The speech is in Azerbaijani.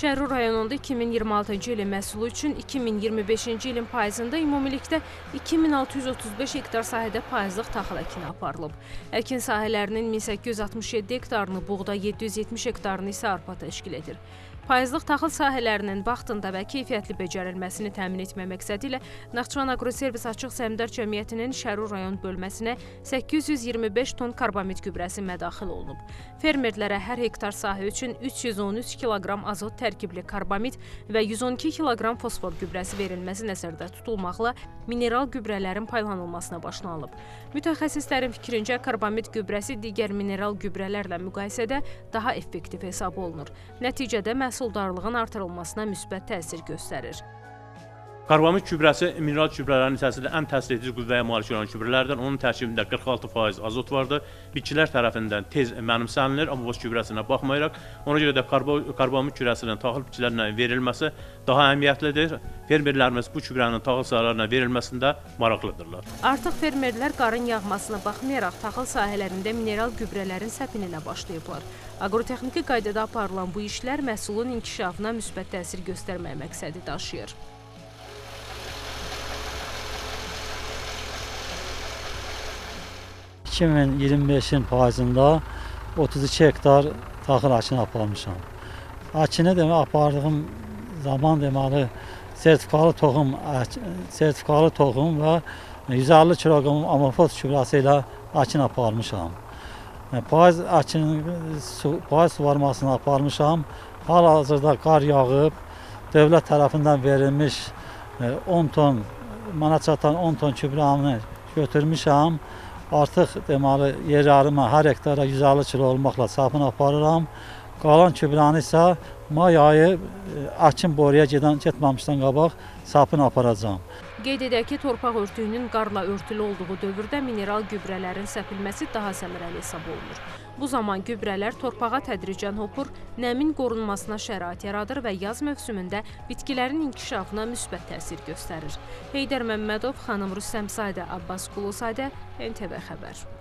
Şərur rayonunda 2026-cı ilin məhsulu üçün 2025-ci ilin payızında ümumilikdə 2635 hektar sahədə payızlıq taxıl əkini aparılıb. Əkin sahələrinin 1867 hektarını buğda, 770 hektarını isə arpa təşkil edir. Payızlıq taxıl sahələrinin vaxtında və keyfiyyətli becərilməsini təmin etmək məqsədi ilə Naxçıvan Agroservis Açıq Səhmdar Cəmiyyətinin Şərur rayon bölməsinə 825 ton karbamid gübrəsi mədaxil olunub. Fermerlərə hər hektar sahə üçün 313 kiloqram azot tərkibli karbamid və 112 kiloqram fosfor gübrəsi verilməsi nəzərdə tutulmaqla mineral gübrələrin paylanılmasına başlanılıb. Mütəxəssislərin fikrincə karbamid gübrəsi digər mineral gübrələrlə müqayisədə daha effektiv hesab olunur. Nəticədə məhsuldarlığın artırılmasına müsbət təsir göstərir. Karbamid gübrəsi mineral gübrələrin içərisində ən təsir edici qüvvəyə malik olan gübrələrdən. Onun tərkibində 46% azot vardır. Bitkilər tərəfindən tez mənimsənilir, amma boş gübrəsinə baxmayaraq. Ona görə də karbamid gübrəsinin taxıl bitkilərinə verilməsi daha əhəmiyyətlidir. Fermerlərimiz bu gübrənin taxıl sahələrine verilməsində maraqlıdırlar. Artıq fermerlər qarın yağmasına baxmayaraq taxıl sahələrində mineral gübrələrin səpinə başlayıblar. Agrotexniki qaydada aparılan bu işlər məhsulun inkişafına müsbət təsir göstərmək məqsədi daşıyır. 2025-in payızında 32 hektar taxıl əkini aparmışam. Əkini demək apardığım zaman deməli sertifikalı toxum və 150 kiloqram amofos gübrəsi ilə əkin aparmışam. Payız suvarmasını aparmışam. Hal-hazırda qar yağıb, dövlət tərəfindən verilmiş 10 ton, mənə çatan 10 ton gübrəni götürmüşəm. Artıq deməli yerlərimə hər hektara 150 kilo olmaqla sapını aparıram. Qalan gübrəni isə may ayı əkin boruya getməmişdən qabaq sapını aparacağam. Qeyd edək ki, torpaq örtüyünün qarla örtülü olduğu dövrdə mineral gübrələrin səpilməsi daha səmərəli hesab olunur. Bu zaman gübrələr torpağa tədricən hopur, nəmin qorunmasına şərait yaradır və yaz mövsümündə bitkilərin inkişafına müsbət təsir göstərir. Heydər Məmmədov, xanım Rüstəmzadə, Abbas Quluzadə, NTV Xəbər.